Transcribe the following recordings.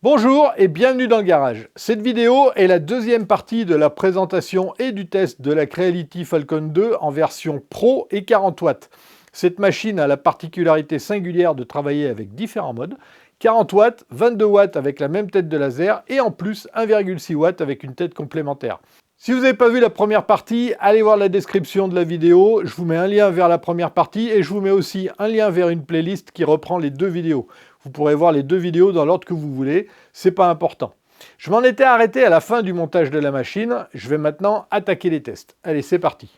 Bonjour et bienvenue dans le garage. Cette vidéo est la deuxième partie de la présentation et du test de la Creality Falcon 2 en version Pro et 40 watts. Cette machine a la particularité singulière de travailler avec différents modes. 40 watts, 22 watts avec la même tête de laser et en plus 1,6 watts avec une tête complémentaire. Si vous n'avez pas vu la première partie, allez voir la description de la vidéo. Je vous mets un lien vers la première partie et je vous mets aussi un lien vers une playlist qui reprend les deux vidéos. Vous pourrez voir les deux vidéos dans l'ordre que vous voulez, c'est pas important. Je m'en étais arrêté à la fin du montage de la machine. Je vais maintenant attaquer les tests. Allez, c'est parti.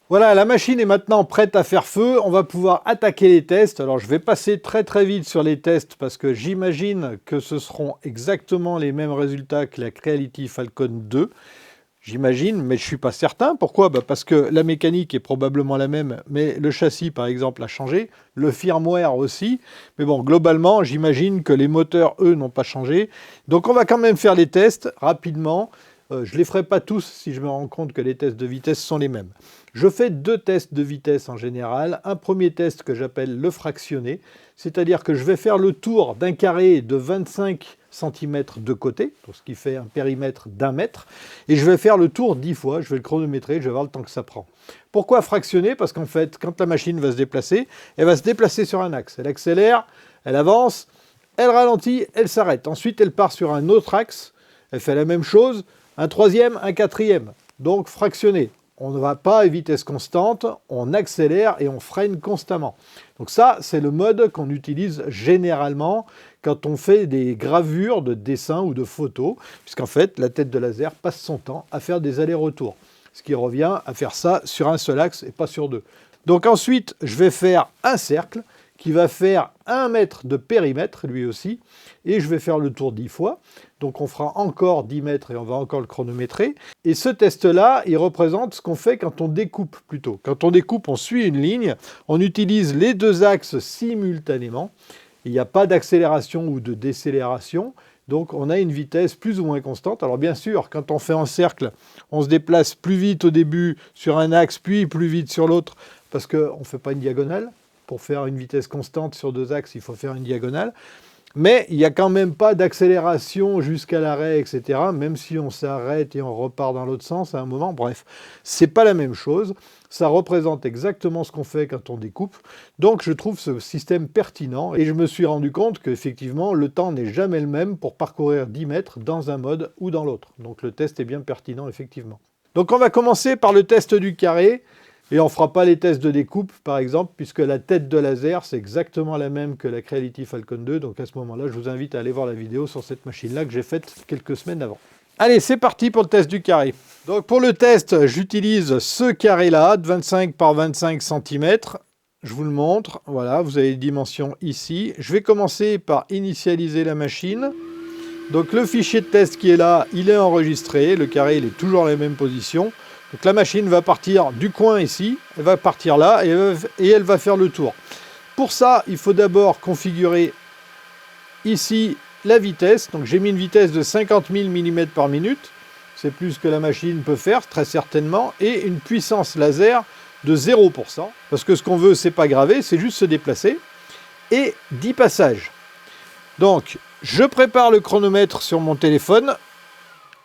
Voilà, la machine est maintenant prête à faire feu. On va pouvoir attaquer les tests. Alors, je vais passer très vite sur les tests parce que j'imagine que ce seront exactement les mêmes résultats que la Creality Falcon 2. J'imagine, mais je ne suis pas certain. Pourquoi? Parce que la mécanique est probablement la même, mais le châssis, par exemple, a changé. Le firmware aussi. Mais bon, globalement, j'imagine que les moteurs, eux, n'ont pas changé. Donc, on va quand même faire les tests rapidement. Je ne les ferai pas tous si je me rends compte que les tests de vitesse sont les mêmes. Je fais deux tests de vitesse en général. Un premier test que j'appelle le fractionné, c'est-à-dire que je vais faire le tour d'un carré de 25 cm de côté, ce qui fait un périmètre d'1 mètre, et je vais faire le tour 10 fois, je vais le chronométrer, je vais voir le temps que ça prend. Pourquoi fractionner? Parce qu'en fait, quand la machine va se déplacer, elle va se déplacer sur un axe. Elle accélère, elle avance, elle ralentit, elle s'arrête. Ensuite, elle part sur un autre axe, elle fait la même chose, un troisième, un quatrième. Donc fractionner. On ne va pas à vitesse constante, on accélère et on freine constamment. Donc ça, c'est le mode qu'on utilise généralement quand on fait des gravures de dessins ou de photos, puisqu'en fait, la tête de laser passe son temps à faire des allers-retours, ce qui revient à faire ça sur un seul axe et pas sur deux. Donc ensuite, je vais faire un cercle qui va faire 1 mètre de périmètre, lui aussi, et je vais faire le tour 10 fois. Donc on fera encore 10 mètres et on va encore le chronométrer. Et ce test-là, il représente ce qu'on fait quand on découpe plutôt. Quand on découpe, on suit une ligne, on utilise les deux axes simultanément. Il n'y a pas d'accélération ou de décélération. Donc on a une vitesse plus ou moins constante. Alors bien sûr, quand on fait un cercle, on se déplace plus vite au début sur un axe, puis plus vite sur l'autre, parce qu'on ne fait pas une diagonale. Pour faire une vitesse constante sur deux axes, il faut faire une diagonale. Mais il n'y a quand même pas d'accélération jusqu'à l'arrêt, etc. Même si on s'arrête et on repart dans l'autre sens à un moment. Bref, c'est pas la même chose. Ça représente exactement ce qu'on fait quand on découpe. Donc je trouve ce système pertinent et je me suis rendu compte qu'effectivement, le temps n'est jamais le même pour parcourir 10 mètres dans un mode ou dans l'autre. Donc le test est bien pertinent, effectivement. Donc on va commencer par le test du carré. Et on ne fera pas les tests de découpe, par exemple, puisque la tête de laser, c'est exactement la même que la Creality Falcon 2. Donc à ce moment-là, je vous invite à aller voir la vidéo sur cette machine-là que j'ai faite quelques semaines avant. Allez, c'est parti pour le test du carré. Donc pour le test, j'utilise ce carré-là, de 25 par 25 cm. Je vous le montre. Voilà, vous avez les dimensions ici. Je vais commencer par initialiser la machine. Donc le fichier de test qui est là, il est enregistré. Le carré, il est toujours à la même position. Donc la machine va partir du coin ici, elle va partir là et elle va faire le tour. Pour ça, il faut d'abord configurer ici la vitesse. Donc j'ai mis une vitesse de 50 000 mm par minute. C'est plus que la machine peut faire, très certainement. Et une puissance laser de 0%. Parce que ce qu'on veut, c'est pas graver, c'est juste se déplacer. Et 10 passages. Donc, je prépare le chronomètre sur mon téléphone.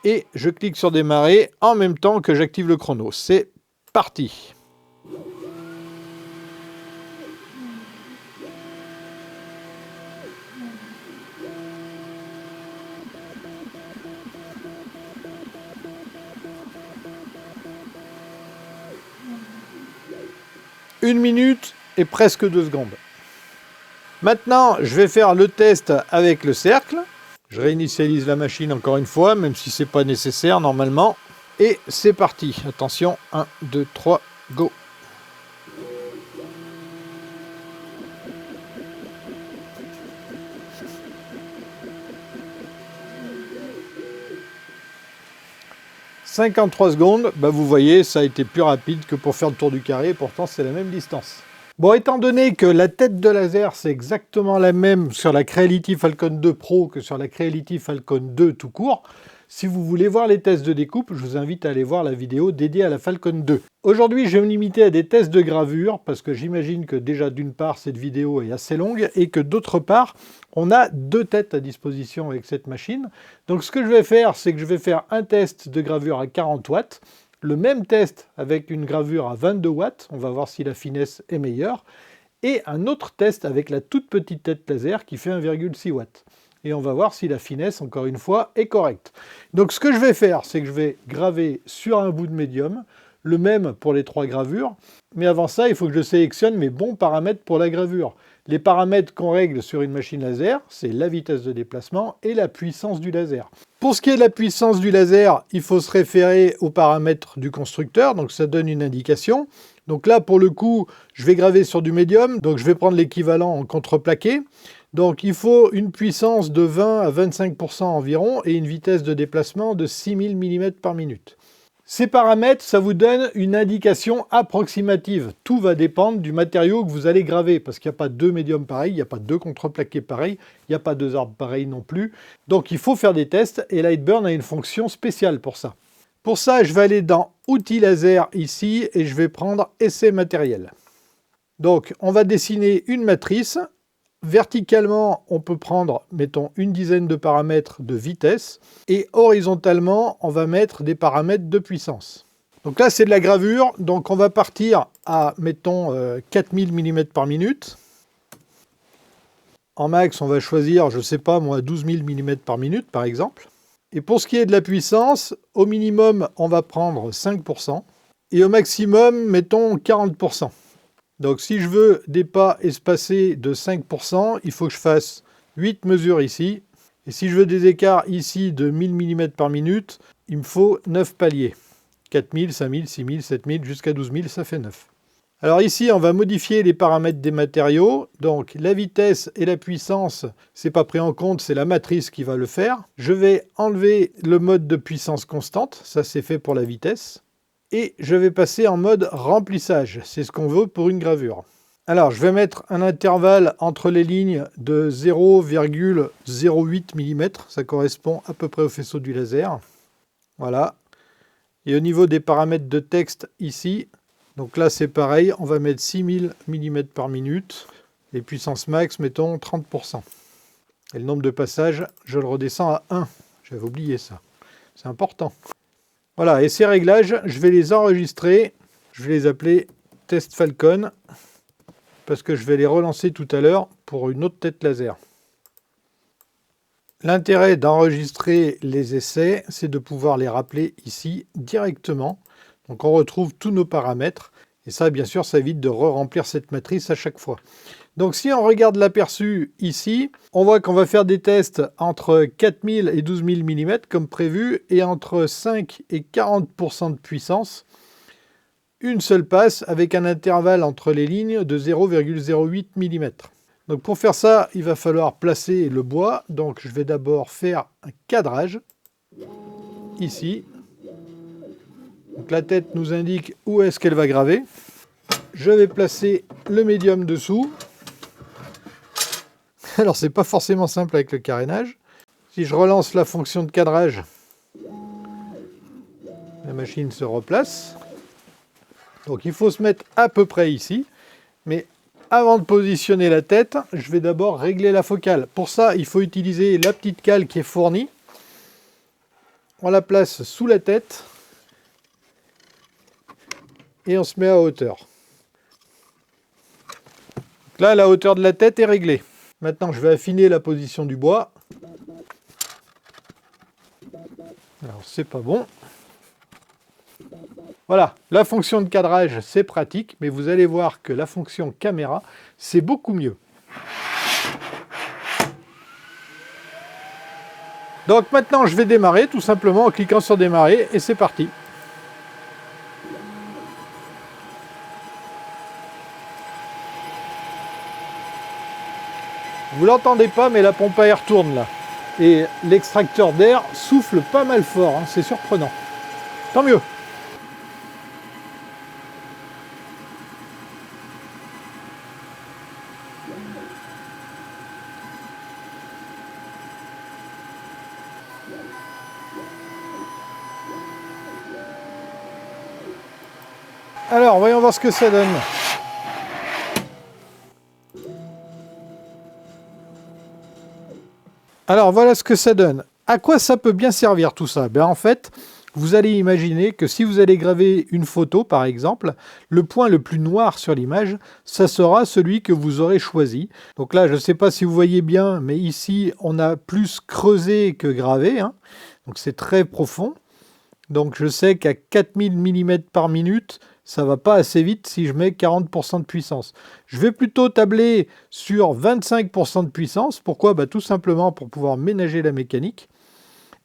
Et je clique sur démarrer en même temps que j'active le chrono. C'est parti. Une minute et presque 2 secondes. Maintenant, je vais faire le test avec le cercle. Je réinitialise la machine encore une fois, même si ce n'est pas nécessaire normalement. Et c'est parti. Attention, 1, 2, 3, go. « 53 secondes, vous voyez, ça a été plus rapide que pour faire le tour du carré, pourtant c'est la même distance. Bon, étant donné que la tête de laser, c'est exactement la même sur la Creality Falcon 2 Pro que sur la Creality Falcon 2 tout court, Si vous voulez voir les tests de découpe, je vous invite à aller voir la vidéo dédiée à la Falcon 2. Aujourd'hui, je vais me limiter à des tests de gravure, parce que j'imagine que déjà d'une part, cette vidéo est assez longue, et que d'autre part, on a 2 têtes à disposition avec cette machine. Donc ce que je vais faire, c'est que je vais faire un test de gravure à 40 watts, le même test avec une gravure à 22 watts, on va voir si la finesse est meilleure, et un autre test avec la toute petite tête laser qui fait 1,6 watts. Et on va voir si la finesse, encore une fois, est correcte. Donc ce que je vais faire, c'est que je vais graver sur un bout de médium, le même pour les 3 gravures, mais avant ça, il faut que je sélectionne mes bons paramètres pour la gravure. Les paramètres qu'on règle sur une machine laser, c'est la vitesse de déplacement et la puissance du laser. Pour ce qui est de la puissance du laser, il faut se référer aux paramètres du constructeur, donc ça donne une indication. Donc là, pour le coup, je vais graver sur du médium, donc je vais prendre l'équivalent en contreplaqué. Donc il faut une puissance de 20 à 25% environ et une vitesse de déplacement de 6000 mm par minute. Ces paramètres, ça vous donne une indication approximative. Tout va dépendre du matériau que vous allez graver, parce qu'il n'y a pas 2 médiums pareils, il n'y a pas 2 contreplaqués pareils, il n'y a pas 2 arbres pareils non plus. Donc il faut faire des tests et Lightburn a une fonction spéciale pour ça. Pour ça, je vais aller dans Outils laser ici et je vais prendre Essai matériel. Donc on va dessiner une matrice. Verticalement, on peut prendre, mettons, une dizaine de paramètres de vitesse. Et horizontalement, on va mettre des paramètres de puissance. Donc là, c'est de la gravure. Donc on va partir à, mettons, 4000 mm par minute. En max, on va choisir, je ne sais pas moi, 12 000 mm par minute, par exemple. Et pour ce qui est de la puissance, au minimum, on va prendre 5%. Et au maximum, mettons 40%. Donc si je veux des pas espacés de 5%, il faut que je fasse 8 mesures ici. Et si je veux des écarts ici de 1000 mm par minute, il me faut 9 paliers. 4000, 5000, 6000, 7000, jusqu'à 12 000, ça fait 9. Alors ici, on va modifier les paramètres des matériaux. Donc la vitesse et la puissance, c'est pas pris en compte, c'est la matrice qui va le faire. Je vais enlever le mode de puissance constante, ça c'est fait pour la vitesse. Et je vais passer en mode remplissage, c'est ce qu'on veut pour une gravure. Alors je vais mettre un intervalle entre les lignes de 0,08 mm, ça correspond à peu près au faisceau du laser. Voilà. Et au niveau des paramètres de texte ici, donc là c'est pareil, on va mettre 6000 mm par minute, et puissance max, mettons 30%. Et le nombre de passages, je le redescends à 1, j'avais oublié ça, c'est important. Voilà, et ces réglages, je vais les enregistrer. Je vais les appeler Test Falcon, parce que je vais les relancer tout à l'heure pour une autre tête laser. L'intérêt d'enregistrer les essais, c'est de pouvoir les rappeler ici directement. Donc on retrouve tous nos paramètres. Et ça, bien sûr, ça évite de re-remplir cette matrice à chaque fois. Donc si on regarde l'aperçu ici, on voit qu'on va faire des tests entre 4000 et 12 000 mm comme prévu, et entre 5 et 40% de puissance. Une seule passe avec un intervalle entre les lignes de 0,08 mm. Donc pour faire ça, il va falloir placer le bois. Donc je vais d'abord faire un cadrage, ici. Donc la tête nous indique où est-ce qu'elle va graver. Je vais placer le médium dessous. Alors c'est pas forcément simple avec le carénage. Si je relance la fonction de cadrage, la machine se replace. Donc il faut se mettre à peu près ici. Mais avant de positionner la tête, je vais d'abord régler la focale. Pour ça, il faut utiliser la petite cale qui est fournie. On la place sous la tête. Et on se met à hauteur. Donc là, la hauteur de la tête est réglée. Maintenant, je vais affiner la position du bois. Alors, c'est pas bon. Voilà, la fonction de cadrage, c'est pratique, mais vous allez voir que la fonction caméra, c'est beaucoup mieux. Donc maintenant, je vais démarrer, tout simplement en cliquant sur démarrer, et c'est parti. Vous l'entendez pas, mais la pompe à air tourne là. Et l'extracteur d'air souffle pas mal fort, hein, c'est surprenant. Tant mieux. Alors, voyons voir ce que ça donne. Alors, voilà ce que ça donne. À quoi ça peut bien servir tout ça? En fait, vous allez imaginer que si vous allez graver une photo, par exemple, le point le plus noir sur l'image, ça sera celui que vous aurez choisi. Donc là, je ne sais pas si vous voyez bien, mais ici, on a plus creusé que gravé, hein. Donc c'est très profond. Donc je sais qu'à 4000 mm par minute, ça va pas assez vite si je mets 40% de puissance. Je vais plutôt tabler sur 25% de puissance. Pourquoi? Tout simplement pour pouvoir ménager la mécanique.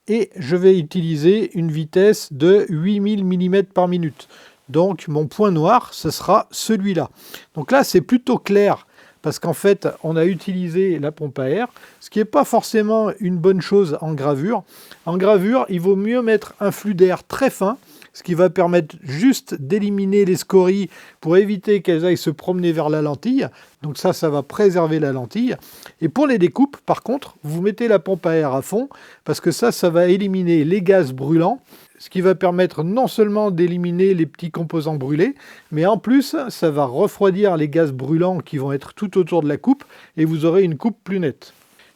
Et je vais utiliser une vitesse de 8000 mm par minute. Donc mon point noir, ce sera celui-là. Donc là, c'est plutôt clair, parce qu'en fait, on a utilisé la pompe à air, ce qui n'est pas forcément une bonne chose en gravure. En gravure, il vaut mieux mettre un flux d'air très fin, ce qui va permettre juste d'éliminer les scories pour éviter qu'elles aillent se promener vers la lentille. Donc ça va préserver la lentille. Et pour les découpes, par contre, vous mettez la pompe à air à fond, parce que ça va éliminer les gaz brûlants, ce qui va permettre non seulement d'éliminer les petits composants brûlés, mais en plus, ça va refroidir les gaz brûlants qui vont être tout autour de la coupe, et vous aurez une coupe plus nette.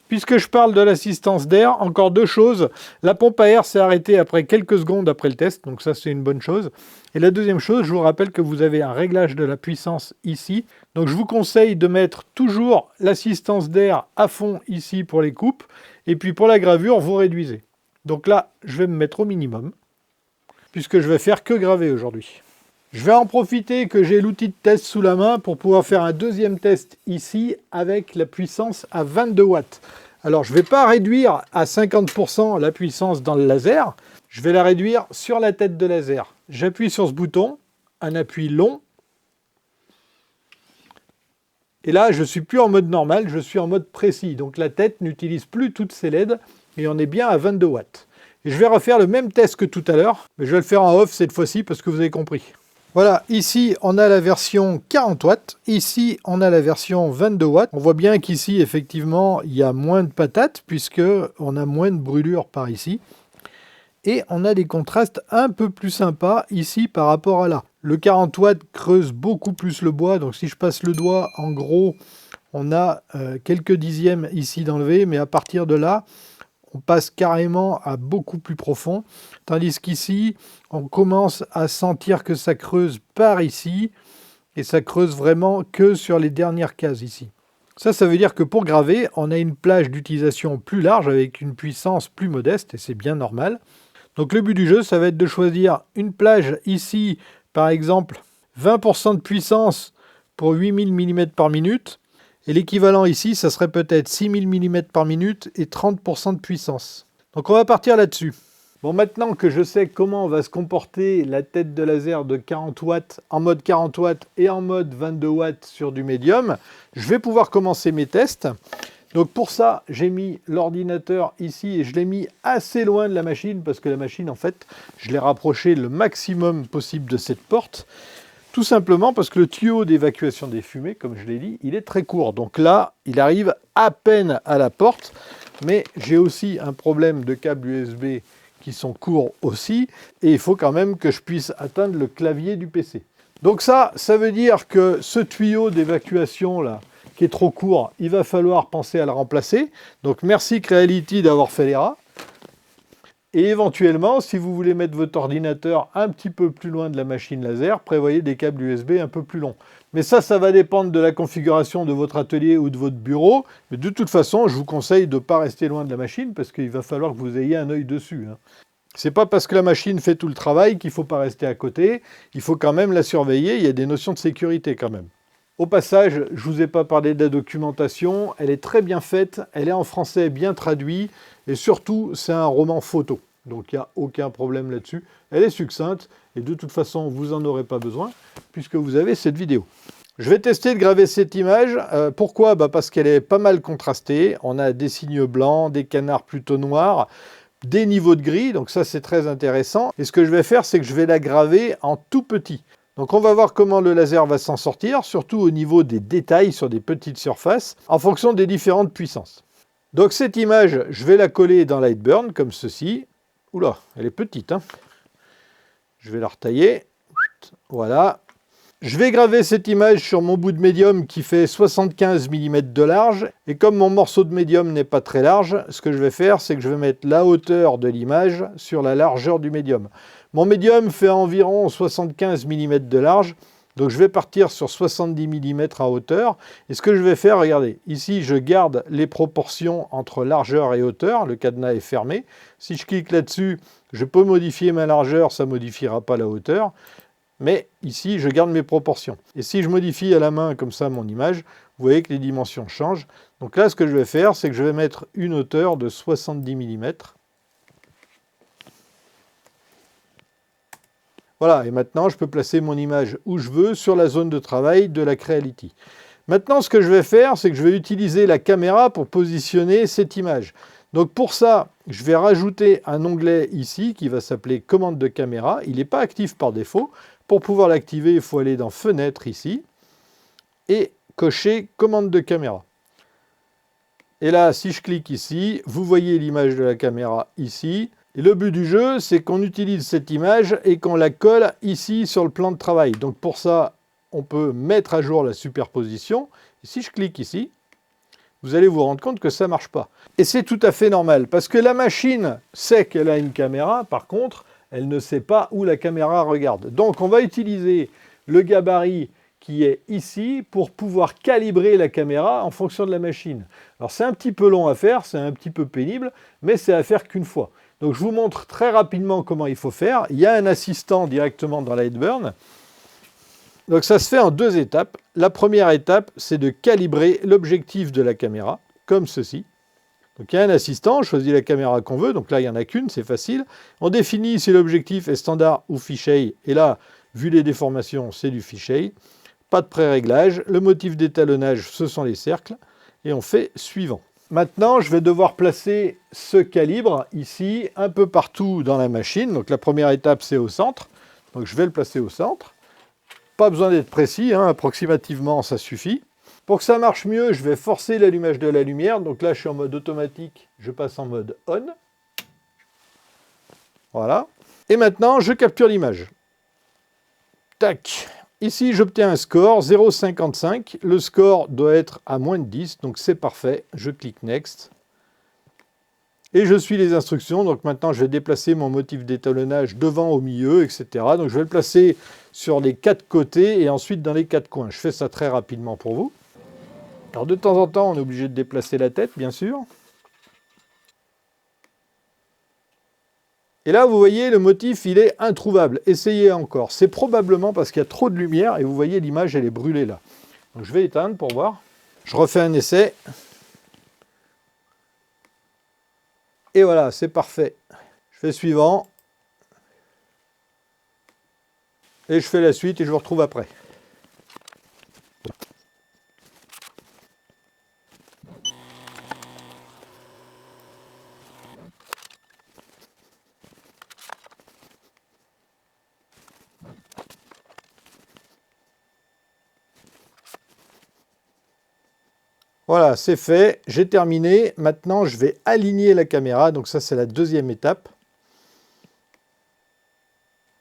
Puisque je parle de l'assistance d'air, encore deux choses. La pompe à air s'est arrêtée après quelques secondes après le test, donc ça c'est une bonne chose. Et la deuxième chose, je vous rappelle que vous avez un réglage de la puissance ici. Donc je vous conseille de mettre toujours l'assistance d'air à fond ici pour les coupes. Et puis pour la gravure, vous réduisez. Donc là, je vais me mettre au minimum, puisque je vais faire que graver aujourd'hui. Je vais en profiter que j'ai l'outil de test sous la main pour pouvoir faire un deuxième test ici avec la puissance à 22 watts. Alors je ne vais pas réduire à 50% la puissance dans le laser, je vais la réduire sur la tête de laser. J'appuie sur ce bouton, un appui long. Et là, je ne suis plus en mode normal, je suis en mode précis. Donc la tête n'utilise plus toutes ses LED et on est bien à 22 watts. Et je vais refaire le même test que tout à l'heure, mais je vais le faire en off cette fois-ci parce que vous avez compris. Voilà, ici on a la version 40 watts, ici on a la version 22 watts. On voit bien qu'ici effectivement il y a moins de patates puisque on a moins de brûlure par ici. Et on a des contrastes un peu plus sympas ici par rapport à là. Le 40 watts creuse beaucoup plus le bois, donc si je passe le doigt, en gros, on a quelques dixièmes ici d'enlever, mais à partir de là, on passe carrément à beaucoup plus profond, tandis qu'ici, on commence à sentir que ça creuse par ici, et ça creuse vraiment que sur les dernières cases ici. Ça veut dire que pour graver, on a une plage d'utilisation plus large, avec une puissance plus modeste, et c'est bien normal. Donc le but du jeu, ça va être de choisir une plage ici, par exemple, 20% de puissance pour 8000 mm par minute, et l'équivalent ici, ça serait peut-être 6000 mm par minute et 30% de puissance. Donc on va partir là-dessus. Bon, maintenant que je sais comment va se comporter la tête de laser de 40 watts en mode 40 watts et en mode 22 watts sur du médium, je vais pouvoir commencer mes tests. Donc pour ça, j'ai mis l'ordinateur ici et je l'ai mis assez loin de la machine parce que la machine, en fait, je l'ai rapproché le maximum possible de cette porte. Tout simplement parce que le tuyau d'évacuation des fumées, comme je l'ai dit, il est très court. Donc là, il arrive à peine à la porte, mais j'ai aussi un problème de câbles USB qui sont courts aussi, et il faut quand même que je puisse atteindre le clavier du PC. Donc ça veut dire que ce tuyau d'évacuation là, qui est trop court, il va falloir penser à le remplacer. Donc merci Creality d'avoir fait les rats. Et éventuellement, si vous voulez mettre votre ordinateur un petit peu plus loin de la machine laser, prévoyez des câbles USB un peu plus longs. Mais ça va dépendre de la configuration de votre atelier ou de votre bureau. Mais de toute façon, je vous conseille de ne pas rester loin de la machine parce qu'il va falloir que vous ayez un œil dessus, hein. C'est pas parce que la machine fait tout le travail qu'il ne faut pas rester à côté. Il faut quand même la surveiller. Il y a des notions de sécurité quand même. Au passage, je ne vous ai pas parlé de la documentation. Elle est très bien faite. Elle est en français bien traduit. Et surtout, c'est un roman photo. Donc, il n'y a aucun problème là-dessus. Elle est succincte. Et de toute façon, vous n'en aurez pas besoin puisque vous avez cette vidéo. Je vais tester de graver cette image. Pourquoi? Parce qu'elle est pas mal contrastée. On a des signes blancs, des canards plutôt noirs, des niveaux de gris, donc ça c'est très intéressant. Et ce que je vais faire, c'est que je vais la graver en tout petit. Donc on va voir comment le laser va s'en sortir, surtout au niveau des détails sur des petites surfaces, en fonction des différentes puissances. Donc cette image, je vais la coller dans Lightburn, comme ceci. Oula, elle est petite, hein. Je vais la retailler. Voilà. Je vais graver cette image sur mon bout de médium qui fait 75 mm de large. Et comme mon morceau de médium n'est pas très large, ce que je vais faire, c'est que je vais mettre la hauteur de l'image sur la largeur du médium. Mon médium fait environ 75 mm de large. Donc je vais partir sur 70 mm en hauteur. Et ce que je vais faire, regardez, ici je garde les proportions entre largeur et hauteur. Le cadenas est fermé. Si je clique là-dessus, je peux modifier ma largeur, ça ne modifiera pas la hauteur. Mais ici, je garde mes proportions. Et si je modifie à la main comme ça mon image, vous voyez que les dimensions changent. Donc là, ce que je vais faire, c'est que je vais mettre une hauteur de 70 mm. Voilà, et maintenant, je peux placer mon image où je veux sur la zone de travail de la Creality. Maintenant, ce que je vais faire, c'est que je vais utiliser la caméra pour positionner cette image. Donc pour ça, je vais rajouter un onglet ici qui va s'appeler commande de caméra. Il n'est pas actif par défaut. Pour pouvoir l'activer, il faut aller dans fenêtre ici et cocher commande de caméra. Et là, si je clique ici, vous voyez l'image de la caméra ici. Et le but du jeu, c'est qu'on utilise cette image et qu'on la colle ici sur le plan de travail. Donc pour ça, on peut mettre à jour la superposition. Et si je clique ici, vous allez vous rendre compte que ça ne marche pas. Et c'est tout à fait normal, parce que la machine sait qu'elle a une caméra, par contre, elle ne sait pas où la caméra regarde. Donc on va utiliser le gabarit qui est ici pour pouvoir calibrer la caméra en fonction de la machine. Alors c'est un petit peu long à faire, c'est un petit peu pénible, mais c'est à faire qu'une fois. Donc je vous montre très rapidement comment il faut faire. Il y a un assistant directement dans Lightburn. Donc ça se fait en deux étapes. La première étape, c'est de calibrer l'objectif de la caméra, comme ceci. Donc il y a un assistant, on choisit la caméra qu'on veut, donc là il n'y en a qu'une, c'est facile. On définit si l'objectif est standard ou fisheye, et là, vu les déformations, c'est du fisheye. Pas de pré-réglage, le motif d'étalonnage, ce sont les cercles, et on fait suivant. Maintenant, je vais devoir placer ce calibre ici, un peu partout dans la machine. Donc la première étape, c'est au centre. Donc je vais le placer au centre. Pas besoin d'être précis, hein, approximativement, ça suffit. Pour que ça marche mieux, je vais forcer l'allumage de la lumière. Donc là, je suis en mode automatique, je passe en mode on. Voilà. Et maintenant, je capture l'image. Tac. Ici, j'obtiens un score 0,55. Le score doit être à moins de 10, donc c'est parfait. Je clique Next. Et je suis les instructions. Donc maintenant, je vais déplacer mon motif d'étalonnage devant, au milieu, etc. Donc je vais le placer sur les 4 côtés et ensuite dans les 4 coins. Je fais ça très rapidement pour vous. Alors de temps en temps, on est obligé de déplacer la tête, bien sûr. Et là, vous voyez, le motif, il est introuvable. Essayez encore. C'est probablement parce qu'il y a trop de lumière et vous voyez, l'image, elle est brûlée là. Donc je vais éteindre pour voir. Je refais un essai. Et voilà, c'est parfait. Je fais suivant. Et je fais la suite et je vous retrouve après. Voilà, c'est fait, j'ai terminé. Maintenant, je vais aligner la caméra. Donc ça, c'est la deuxième étape.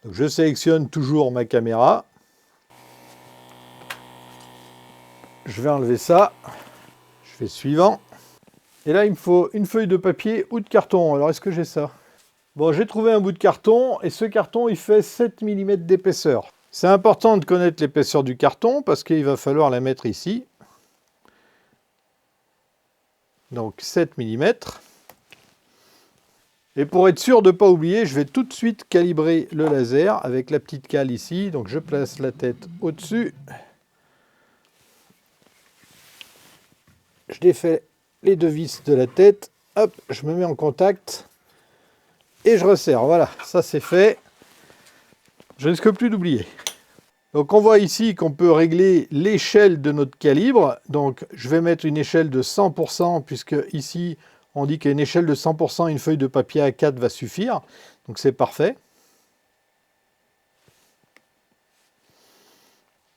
Donc, je sélectionne toujours ma caméra. Je vais enlever ça. Je fais suivant. Et là, il me faut une feuille de papier ou de carton. Alors, est-ce que j'ai ça? Bon, j'ai trouvé un bout de carton. Et ce carton, il fait 7 mm d'épaisseur. C'est important de connaître l'épaisseur du carton parce qu'il va falloir la mettre ici. Donc 7 mm. Et pour être sûr de ne pas oublier, je vais tout de suite calibrer le laser avec la petite cale ici. Donc je place la tête au-dessus. Je défais les deux vis de la tête. Hop, je me mets en contact. Et je resserre. Voilà, ça c'est fait. Je risque plus d'oublier. Donc on voit ici qu'on peut régler l'échelle de notre calibre. Donc je vais mettre une échelle de 100% puisque ici on dit qu'à une échelle de 100%, une feuille de papier A4 va suffire. Donc c'est parfait.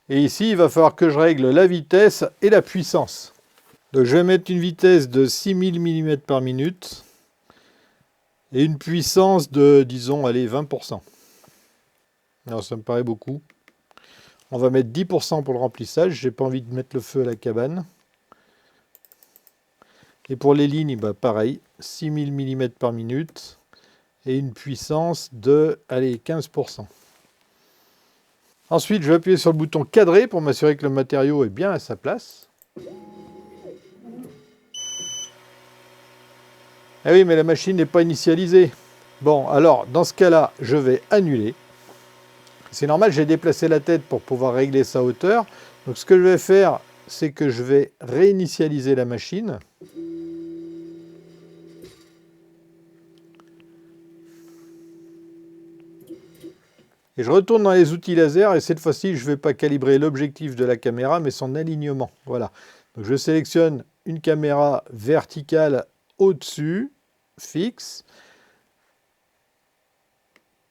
Et ici, il va falloir que je règle la vitesse et la puissance. Donc je vais mettre une vitesse de 6000 mm par minute et une puissance de, disons, allez, 20%. Non, ça me paraît beaucoup. On va mettre 10% pour le remplissage. J'ai pas envie de mettre le feu à la cabane. Et pour les lignes, bah pareil, 6000 mm par minute et une puissance de, allez, 15%. Ensuite, je vais appuyer sur le bouton cadrer pour m'assurer que le matériau est bien à sa place. Ah oui, mais la machine n'est pas initialisée. Bon, alors, dans ce cas-là, je vais annuler. C'est normal, j'ai déplacé la tête pour pouvoir régler sa hauteur. Donc, ce que je vais faire, c'est que je vais réinitialiser la machine. Et je retourne dans les outils laser et cette fois-ci, je ne vais pas calibrer l'objectif de la caméra, mais son alignement. Voilà. Donc, je sélectionne une caméra verticale au-dessus, fixe.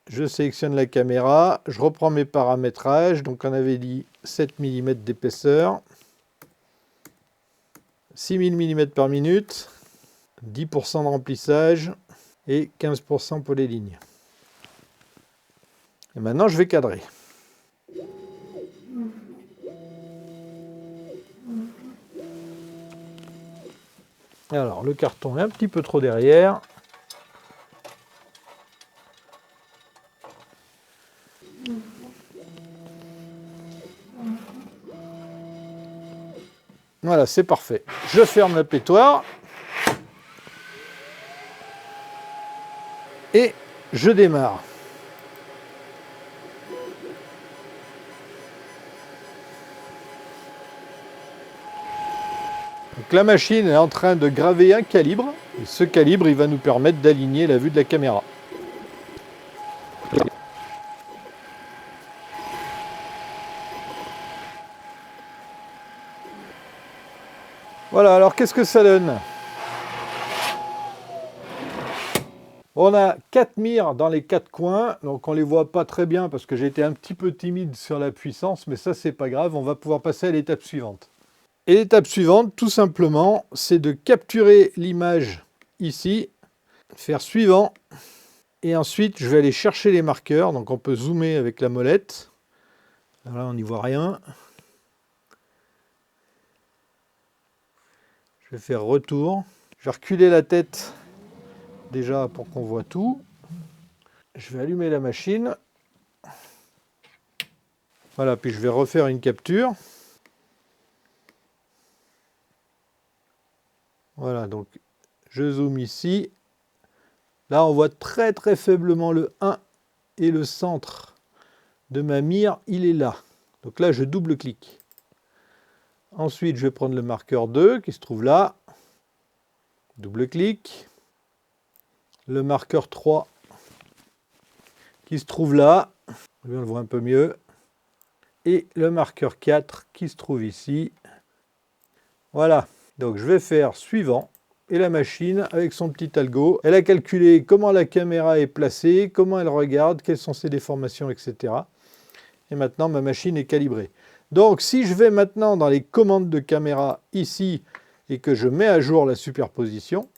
Je sélectionne la caméra, je reprends mes paramétrages. Donc, on avait dit 7 mm d'épaisseur, 6000 mm par minute, 10% de remplissage et 15% pour les lignes. Et maintenant, je vais cadrer. Alors, le carton est un petit peu trop derrière. Voilà, c'est parfait. Je ferme la pétoire. Et je démarre. Donc la machine est en train de graver un calibre. Et ce calibre, il va nous permettre d'aligner la vue de la caméra. Voilà, alors qu'est-ce que ça donne? On a 4 mires dans les 4 coins, donc on ne les voit pas très bien parce que j'ai été un petit peu timide sur la puissance, mais ça c'est pas grave, on va pouvoir passer à l'étape suivante. Et l'étape suivante, tout simplement, c'est de capturer l'image ici, faire suivant, et ensuite je vais aller chercher les marqueurs, donc on peut zoomer avec la molette. Là on n'y voit rien. Je vais faire retour, je vais reculer la tête déjà pour qu'on voit tout. Je vais allumer la machine. Voilà, puis je vais refaire une capture. Voilà, donc je zoome ici. Là, on voit très très faiblement le 1 et le centre de ma mire, il est là. Donc là, je double-clique. Ensuite, je vais prendre le marqueur 2 qui se trouve là. Double-clic. Le marqueur 3 qui se trouve là. On le voit un peu mieux. Et le marqueur 4 qui se trouve ici. Voilà. Donc je vais faire suivant. Et la machine, avec son petit algo, elle a calculé comment la caméra est placée, comment elle regarde, quelles sont ses déformations, etc. Et maintenant, ma machine est calibrée. Donc, si je vais maintenant dans les commandes de caméra ici et que je mets à jour la superposition,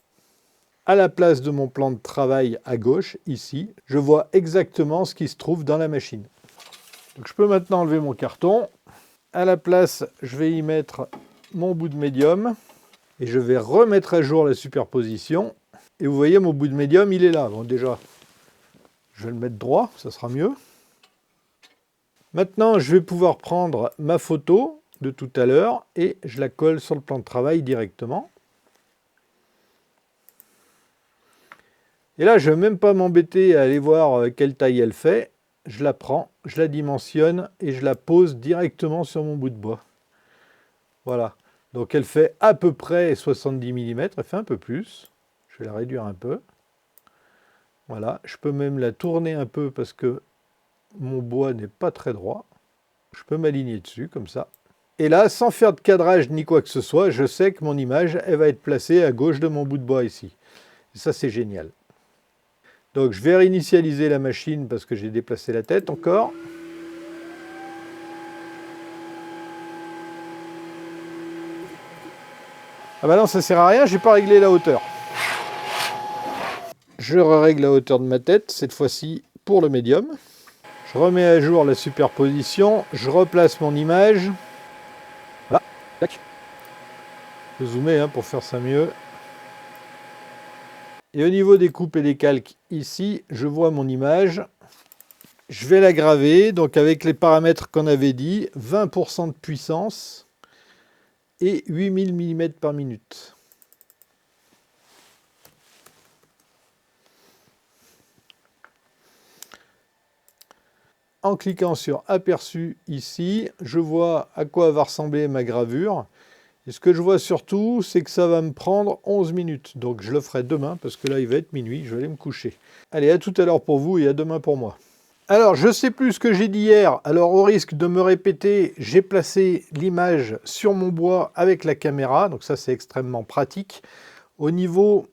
à la place de mon plan de travail à gauche, ici, je vois exactement ce qui se trouve dans la machine. Donc, je peux maintenant enlever mon carton. À la place, je vais y mettre mon bout de médium. Et je vais remettre à jour la superposition. Et vous voyez, mon bout de médium, il est là. Bon, déjà, je vais le mettre droit, ça sera mieux. Maintenant, je vais pouvoir prendre ma photo de tout à l'heure et je la colle sur le plan de travail directement. Et là, je ne vais même pas m'embêter à aller voir quelle taille elle fait. Je la prends, je la dimensionne et je la pose directement sur mon bout de bois. Voilà. Donc elle fait à peu près 70 mm, elle fait un peu plus. Je vais la réduire un peu. Voilà, je peux même la tourner un peu parce que mon bois n'est pas très droit. Je peux m'aligner dessus comme ça. Et là, sans faire de cadrage ni quoi que ce soit, je sais que mon image, elle va être placée à gauche de mon bout de bois ici. Et ça, c'est génial. Donc je vais réinitialiser la machine parce que j'ai déplacé la tête encore. Ah bah non, ça sert à rien, j'ai pas réglé la hauteur. Je règle la hauteur de ma tête, cette fois-ci pour le médium. Je remets à jour la superposition, je replace mon image. Voilà, tac. Je vais zoomer pour faire ça mieux. Et au niveau des coupes et des calques, ici, je vois mon image. Je vais la graver, donc avec les paramètres qu'on avait dit, 20% de puissance et 8000 mm par minute. En cliquant sur aperçu ici, je vois à quoi va ressembler ma gravure. Et ce que je vois surtout, c'est que ça va me prendre 11 minutes. Donc je le ferai demain, parce que là il va être minuit, je vais aller me coucher. Allez, à tout à l'heure pour vous et à demain pour moi. Alors, je ne sais plus ce que j'ai dit hier, alors au risque de me répéter, j'ai placé l'image sur mon bois avec la caméra, donc ça c'est extrêmement pratique. Au niveau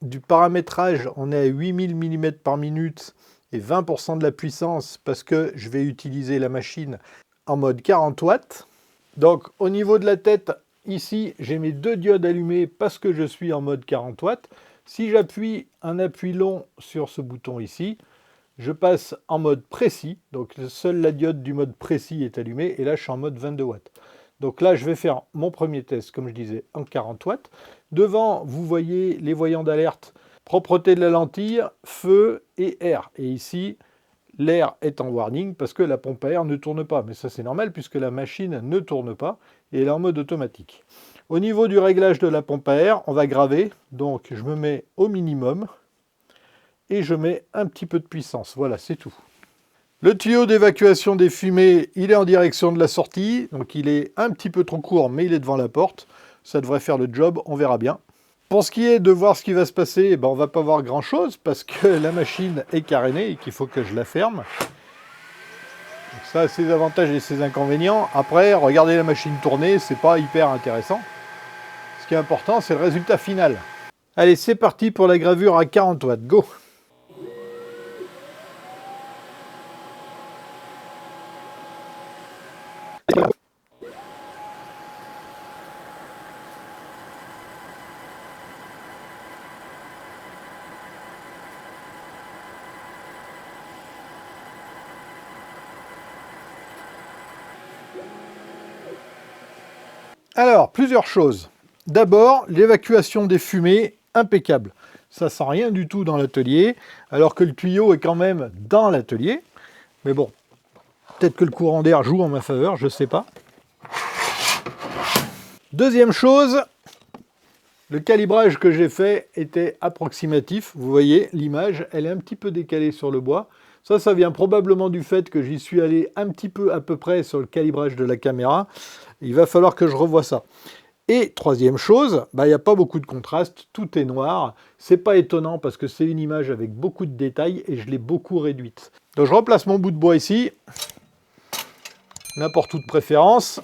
du paramétrage, on est à 8000 mm par minute et 20% de la puissance parce que je vais utiliser la machine en mode 40 watts. Donc au niveau de la tête, ici j'ai mes deux diodes allumées parce que je suis en mode 40 watts. Si j'appuie un appui long sur ce bouton ici, je passe en mode précis, donc seule la diode du mode précis est allumée, et là je suis en mode 22 watts. Donc là je vais faire mon premier test, comme je disais, en 40 watts. Devant, vous voyez les voyants d'alerte, propreté de la lentille, feu et air. Et ici, l'air est en warning parce que la pompe à air ne tourne pas. Mais ça c'est normal puisque la machine ne tourne pas et elle est en mode automatique. Au niveau du réglage de la pompe à air, on va graver, donc je me mets au minimum. Et je mets un petit peu de puissance, voilà, c'est tout. Le tuyau d'évacuation des fumées, il est en direction de la sortie, donc il est un petit peu trop court, mais il est devant la porte. Ça devrait faire le job, on verra bien. Pour ce qui est de voir ce qui va se passer, on ne va pas voir grand-chose, parce que la machine est carénée et qu'il faut que je la ferme. Donc ça a ses avantages et ses inconvénients. Après, regarder la machine tourner, c'est pas hyper intéressant. Ce qui est important, c'est le résultat final. Allez, c'est parti pour la gravure à 40 watts, go! Alors, plusieurs choses. D'abord, l'évacuation des fumées, impeccable. Ça sent rien du tout dans l'atelier, alors que le tuyau est quand même dans l'atelier. Mais bon, peut-être que le courant d'air joue en ma faveur, je ne sais pas. Deuxième chose, le calibrage que j'ai fait était approximatif. Vous voyez, l'image, elle est un petit peu décalée sur le bois. Ça vient probablement du fait que j'y suis allé un petit peu à peu près sur le calibrage de la caméra. Il va falloir que je revoie ça. Et troisième chose, il n'y a pas beaucoup de contraste, tout est noir. C'est pas étonnant parce que c'est une image avec beaucoup de détails et je l'ai beaucoup réduite. Donc je replace mon bout de bois ici, n'importe où de préférence.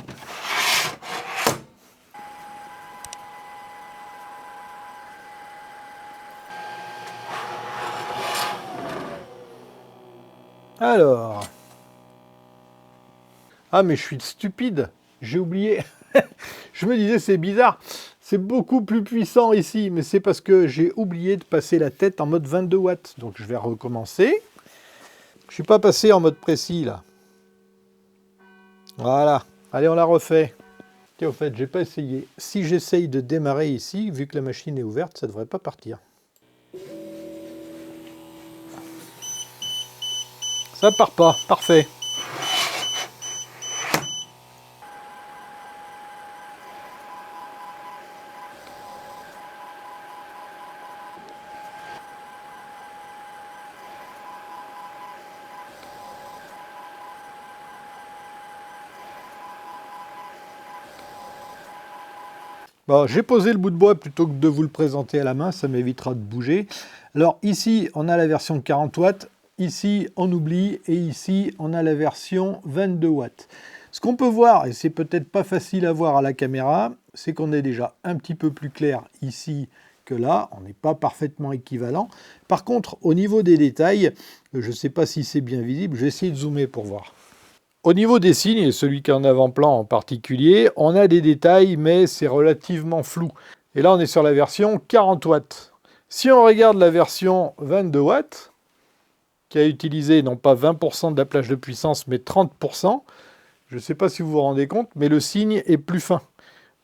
Alors... Ah mais je suis stupide, j'ai oublié. Je me disais c'est bizarre, c'est beaucoup plus puissant ici, mais c'est parce que j'ai oublié de passer la tête en mode 22 watts. Donc je vais recommencer. Je ne suis pas passé en mode précis là. Voilà, allez on la refait. Tiens, au fait, j'ai pas essayé. Si j'essaye de démarrer ici, vu que la machine est ouverte, ça devrait pas partir. Ça part pas, parfait. Bon, j'ai posé le bout de bois plutôt que de vous le présenter à la main, ça m'évitera de bouger. Alors ici, on a la version 40 watts, ici on oublie, et ici on a la version 22 watts. Ce qu'on peut voir, et c'est peut-être pas facile à voir à la caméra, c'est qu'on est déjà un petit peu plus clair ici que là, on n'est pas parfaitement équivalent. Par contre, au niveau des détails, je ne sais pas si c'est bien visible, je vais essayer de zoomer pour voir. Au niveau des signes, et celui qui est en avant-plan en particulier, on a des détails, mais c'est relativement flou. Et là, on est sur la version 40 watts. Si on regarde la version 22 watts, qui a utilisé non pas 20% de la plage de puissance, mais 30%. Je ne sais pas si vous vous rendez compte, mais le signe est plus fin.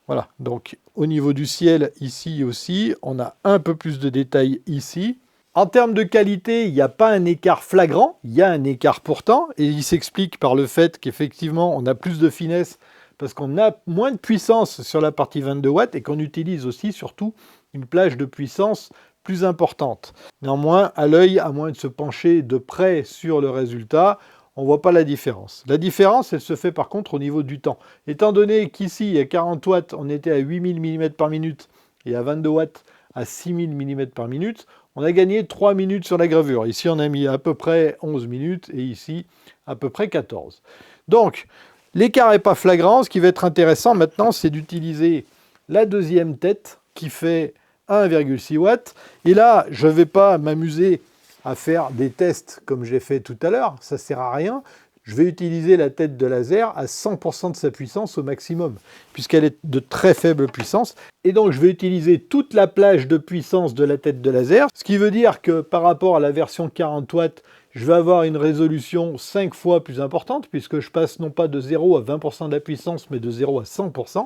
Voilà, donc au niveau du ciel, ici aussi, on a un peu plus de détails ici. En termes de qualité, il n'y a pas un écart flagrant, il y a un écart pourtant, et il s'explique par le fait qu'effectivement, on a plus de finesse parce qu'on a moins de puissance sur la partie 22 watts et qu'on utilise aussi surtout une plage de puissance plus importante. Néanmoins, à l'œil, à moins de se pencher de près sur le résultat, on ne voit pas la différence. La différence, elle se fait par contre au niveau du temps. Étant donné qu'ici, à 40 watts, on était à 8000 mm par minute et à 22 watts à 6000 mm par minute, on a gagné 3 minutes sur la gravure. Ici, on a mis à peu près 11 minutes et ici, à peu près 14. Donc, l'écart n'est pas flagrant. Ce qui va être intéressant maintenant, c'est d'utiliser la deuxième tête qui fait 1,6 watts. Et là, je ne vais pas m'amuser à faire des tests comme j'ai fait tout à l'heure. Ça ne sert à rien. Je vais utiliser la tête de laser à 100% de sa puissance au maximum, puisqu'elle est de très faible puissance. Et donc, je vais utiliser toute la plage de puissance de la tête de laser, ce qui veut dire que par rapport à la version 40 watts, je vais avoir une résolution 5 fois plus importante, puisque je passe non pas de 0 à 20% de la puissance, mais de 0 à 100%.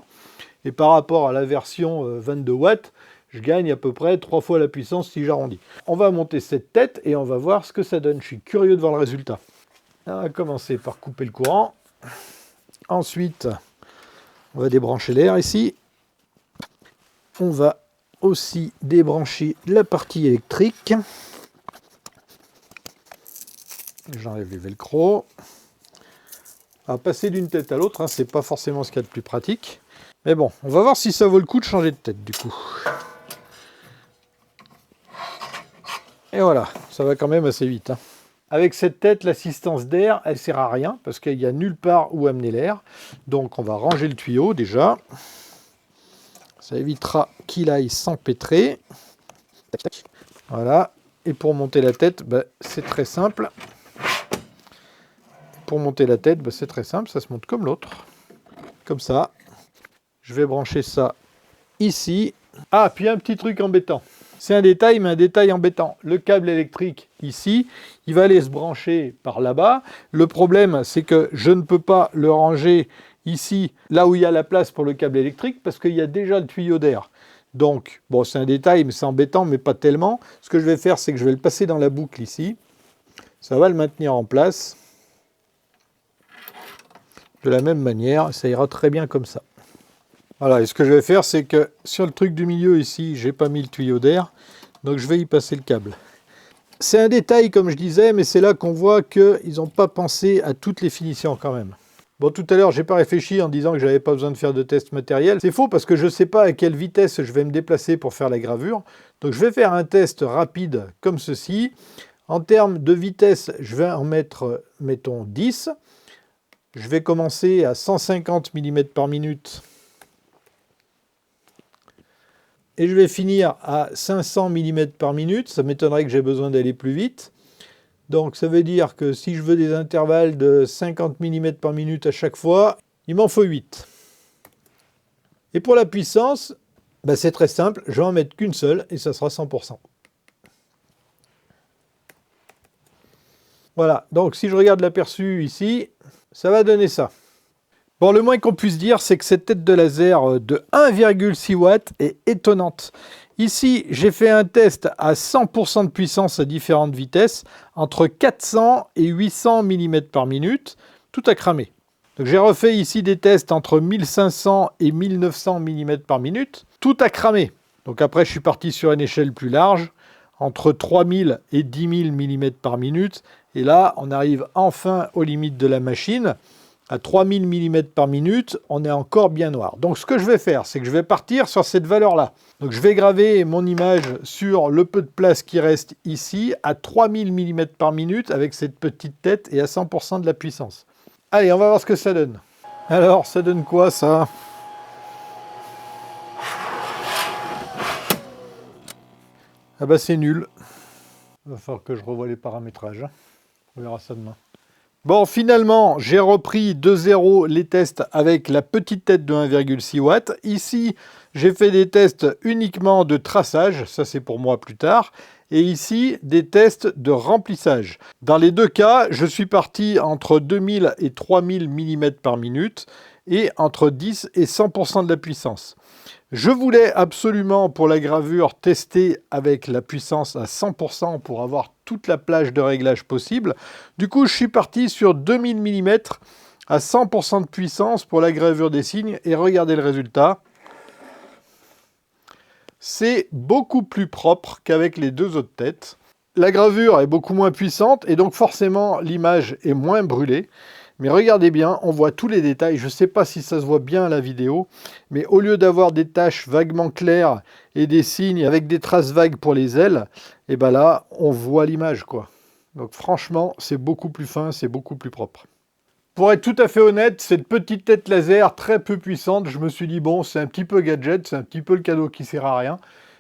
Et par rapport à la version 22 watts, je gagne à peu près 3 fois la puissance si j'arrondis. On va monter cette tête et on va voir ce que ça donne. Je suis curieux de voir le résultat. On va commencer par couper le courant. Ensuite, on va débrancher l'air ici. On va aussi débrancher la partie électrique. J'enlève les velcro. À passer d'une tête à l'autre, hein, c'est pas forcément ce qu'il y a de plus pratique. Mais bon, on va voir si ça vaut le coup de changer de tête du coup. Et voilà, ça va quand même assez vite. Avec cette tête, l'assistance d'air, elle ne sert à rien parce qu'il n'y a nulle part où amener l'air. Donc on va ranger le tuyau déjà. Ça évitera qu'il aille s'empêtrer. Voilà. Et pour monter la tête, c'est très simple. Pour monter la tête, c'est très simple. Ça se monte comme l'autre. Comme ça. Je vais brancher ça ici. Ah, puis un petit truc embêtant. C'est un détail, mais un détail embêtant. Le câble électrique, ici, il va aller se brancher par là-bas. Le problème, c'est que je ne peux pas le ranger ici, là où il y a la place pour le câble électrique, parce qu'il y a déjà le tuyau d'air. Donc, bon, c'est un détail, mais c'est embêtant, mais pas tellement. Ce que je vais faire, c'est que je vais le passer dans la boucle ici. Ça va le maintenir en place. De la même manière, ça ira très bien comme ça. Voilà, et ce que je vais faire, c'est que sur le truc du milieu ici, j'ai pas mis le tuyau d'air, donc je vais y passer le câble. C'est un détail, comme je disais, mais c'est là qu'on voit qu'ils n'ont pas pensé à toutes les finitions quand même. Bon, tout à l'heure, j'ai pas réfléchi en disant que j'avais pas besoin de faire de test matériel. C'est faux parce que je ne sais pas à quelle vitesse je vais me déplacer pour faire la gravure. Donc je vais faire un test rapide comme ceci. En termes de vitesse, je vais en mettre, mettons, 10. Je vais commencer à 150 mm par minute. Et je vais finir à 500 mm par minute. Ça m'étonnerait que j'ai besoin d'aller plus vite. Donc ça veut dire que si je veux des intervalles de 50 mm par minute à chaque fois, il m'en faut 8. Et pour la puissance, c'est très simple. Je vais en mettre qu'une seule et ça sera 100%. Voilà. Donc si je regarde l'aperçu ici, ça va donner ça. Bon, le moins qu'on puisse dire, c'est que cette tête de laser de 1,6 watts est étonnante. Ici, j'ai fait un test à 100% de puissance à différentes vitesses, entre 400 et 800 mm par minute, tout a cramé. Donc j'ai refait ici des tests entre 1500 et 1900 mm par minute, tout a cramé. Donc après, je suis parti sur une échelle plus large, entre 3000 et 10 000 mm par minute, et là, on arrive enfin aux limites de la machine. À 3000 mm par minute, on est encore bien noir. Donc ce que je vais faire, c'est que je vais partir sur cette valeur-là. Donc je vais graver mon image sur le peu de place qui reste ici, à 3000 mm par minute, avec cette petite tête et à 100% de la puissance. Allez, on va voir ce que ça donne. Alors, ça donne quoi, ça? Ah bah c'est nul. Il va falloir que je revoie les paramétrages. On verra ça demain. Bon, finalement, j'ai repris de zéro les tests avec la petite tête de 1,6 watts. Ici, j'ai fait des tests uniquement de traçage, ça c'est pour moi plus tard. et ici des tests de remplissage. Dans les deux cas, je suis parti entre 2000 et 3000 mm par minute et entre 10 et 100% de la puissance. Je voulais absolument pour la gravure tester avec la puissance à 100% pour avoir toute la plage de réglage possible. Du coup, je suis parti sur 2000 mm à 100% de puissance pour la gravure des signes et regardez le résultat. C'est beaucoup plus propre qu'avec les deux autres têtes. La gravure est beaucoup moins puissante et donc forcément l'image est moins brûlée. Mais regardez bien, on voit tous les détails. Je ne sais pas si ça se voit bien à la vidéo, mais au lieu d'avoir des taches vaguement claires et des signes avec des traces vagues pour les ailes, et ben là, on voit l'image, quoi. Donc franchement, c'est beaucoup plus fin, c'est beaucoup plus propre. Pour être tout à fait honnête, cette petite tête laser très peu puissante, je me suis dit, bon, c'est un petit peu gadget, c'est un petit peu le cadeau qui sert à rien.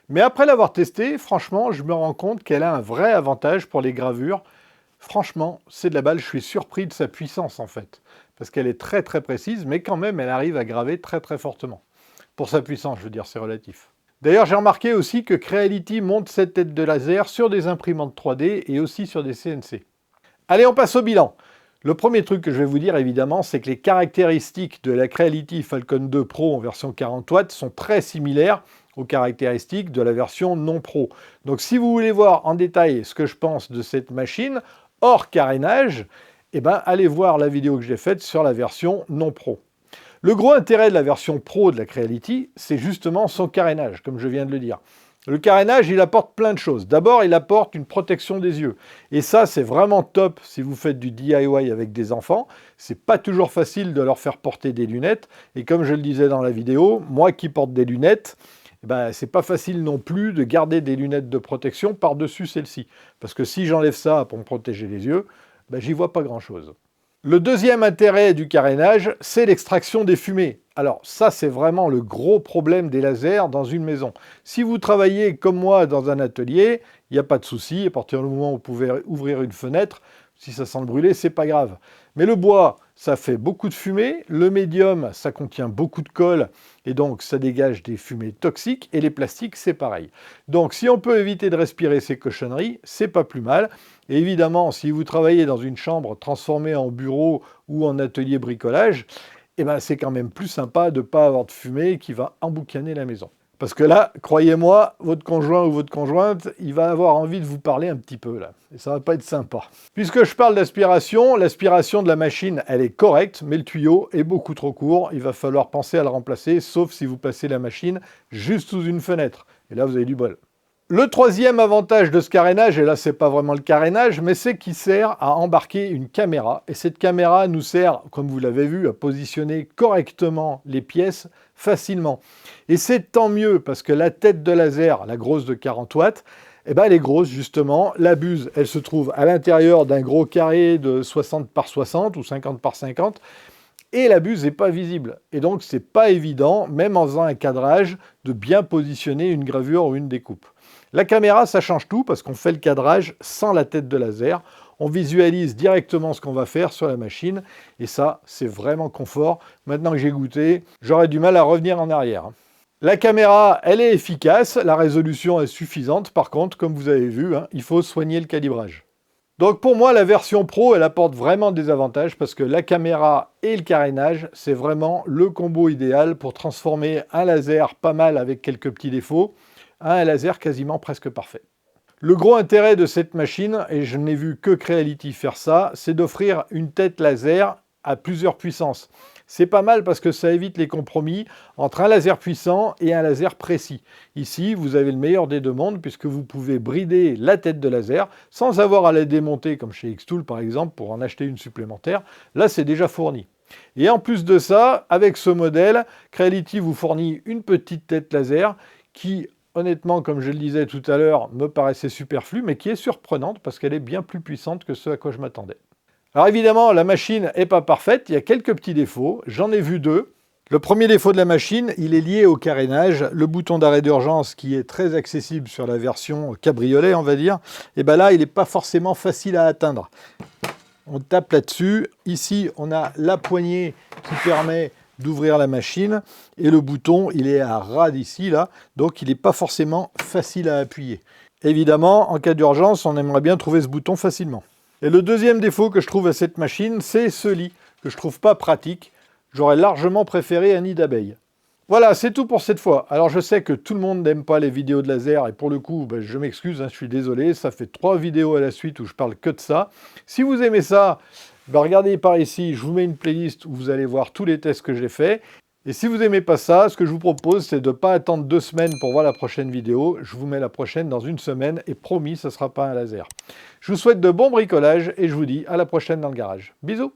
Mais après l'avoir testé, franchement, je me rends compte qu'elle a un vrai avantage pour les gravures. Franchement, c'est de la balle, je suis surpris de sa puissance en fait. Parce qu'elle est très très précise, mais quand même, elle arrive à graver très très fortement. Pour sa puissance, je veux dire, c'est relatif. D'ailleurs, j'ai remarqué aussi que Creality monte cette tête de laser sur des imprimantes 3D et aussi sur des CNC. Allez, on passe au bilan. Le premier truc que je vais vous dire, évidemment, c'est que les caractéristiques de la Creality Falcon 2 Pro en version 40 watts sont très similaires aux caractéristiques de la version non Pro. Donc, si vous voulez voir en détail ce que je pense de cette machine, hors carénage, eh ben, allez voir la vidéo que j'ai faite sur la version non Pro. Le gros intérêt de la version Pro de la Creality, c'est justement son carénage, comme je viens de le dire. Le carénage, il apporte plein de choses. D'abord, il apporte une protection des yeux. Et ça, c'est vraiment top si vous faites du DIY avec des enfants. C'est pas toujours facile de leur faire porter des lunettes. Et comme je le disais dans la vidéo, moi qui porte des lunettes, ben, c'est pas facile non plus de garder des lunettes de protection par-dessus celle-ci. Parce que si j'enlève ça pour me protéger les yeux, ben, j'y vois pas grand-chose. Le deuxième intérêt du carénage, c'est l'extraction des fumées. Alors ça, c'est vraiment le gros problème des lasers dans une maison. Si vous travaillez comme moi dans un atelier, il n'y a pas de souci. À partir du moment où vous pouvez ouvrir une fenêtre, si ça sent le brûler, c'est pas grave. Mais le bois, ça fait beaucoup de fumée. Le médium, ça contient beaucoup de colle et donc ça dégage des fumées toxiques. Et les plastiques, c'est pareil. Donc si on peut éviter de respirer ces cochonneries, c'est pas plus mal. Et évidemment, si vous travaillez dans une chambre transformée en bureau ou en atelier bricolage, eh ben, c'est quand même plus sympa de ne pas avoir de fumée qui va emboucaner la maison. Parce que là, croyez-moi, votre conjoint ou votre conjointe, il va avoir envie de vous parler un petit peu là. Et ça va pas être sympa. Puisque je parle d'aspiration, l'aspiration de la machine, elle est correcte, mais le tuyau est beaucoup trop court. Il va falloir penser à le remplacer, sauf si vous passez la machine juste sous une fenêtre. Et là, vous avez du bol. Le troisième avantage de ce carénage, et là c'est pas vraiment le carénage, mais c'est qu'il sert à embarquer une caméra. Et cette caméra nous sert, comme vous l'avez vu, à positionner correctement les pièces facilement. Et c'est tant mieux parce que la tête de laser, la grosse de 40 watts, eh ben elle est grosse justement. La buse, elle se trouve à l'intérieur d'un gros carré de 60 par 60 ou 50 par 50. Et la buse n'est pas visible. Et donc c'est pas évident, même en faisant un cadrage, de bien positionner une gravure ou une découpe. La caméra, ça change tout parce qu'on fait le cadrage sans la tête de laser. On visualise directement ce qu'on va faire sur la machine. Et ça, c'est vraiment confort. Maintenant que j'ai goûté, j'aurais du mal à revenir en arrière. La caméra, elle est efficace. La résolution est suffisante. Par contre, comme vous avez vu, il faut soigner le calibrage. Donc pour moi, la version Pro, elle apporte vraiment des avantages parce que la caméra et le carénage, c'est vraiment le combo idéal pour transformer un laser pas mal avec quelques petits défauts un laser quasiment presque parfait. Le gros intérêt de cette machine, et je n'ai vu que Creality faire ça, c'est d'offrir une tête laser à plusieurs puissances. C'est pas mal parce que ça évite les compromis entre un laser puissant et un laser précis. Ici, vous avez le meilleur des deux mondes puisque vous pouvez brider la tête de laser sans avoir à la démonter comme chez Xtool par exemple pour en acheter une supplémentaire. Là, c'est déjà fourni. Et en plus de ça, avec ce modèle, Creality vous fournit une petite tête laser qui honnêtement, comme je le disais tout à l'heure, me paraissait superflue, mais qui est surprenante parce qu'elle est bien plus puissante que ce à quoi je m'attendais. Alors évidemment, la machine n'est pas parfaite, il y a quelques petits défauts, j'en ai vu deux. Le premier défaut de la machine, il est lié au carénage. Le bouton d'arrêt d'urgence qui est très accessible sur la version cabriolet, on va dire, et bien là, il n'est pas forcément facile à atteindre. On tape là-dessus. Ici, on a la poignée qui permet d'ouvrir la machine et le bouton il est à ras d'ici là donc il n'est pas forcément facile à appuyer. Évidemment, en cas d'urgence, on aimerait bien trouver ce bouton facilement. Et le deuxième défaut que je trouve à cette machine, c'est ce lit, que je trouve pas pratique. J'aurais largement préféré un nid d'abeille. Voilà, c'est tout pour cette fois. Alors je sais que tout le monde n'aime pas les vidéos de laser, et pour le coup, je m'excuse, je suis désolé, ça fait 3 vidéos à la suite où je parle que de ça. Si vous aimez ça, regardez par ici, je vous mets une playlist où vous allez voir tous les tests que j'ai faits. Et si vous n'aimez pas ça, ce que je vous propose, c'est de ne pas attendre 2 semaines pour voir la prochaine vidéo. Je vous mets la prochaine dans 1 semaine, et promis, ce ne sera pas un laser. Je vous souhaite de bons bricolages, et je vous dis à la prochaine dans le garage. Bisous!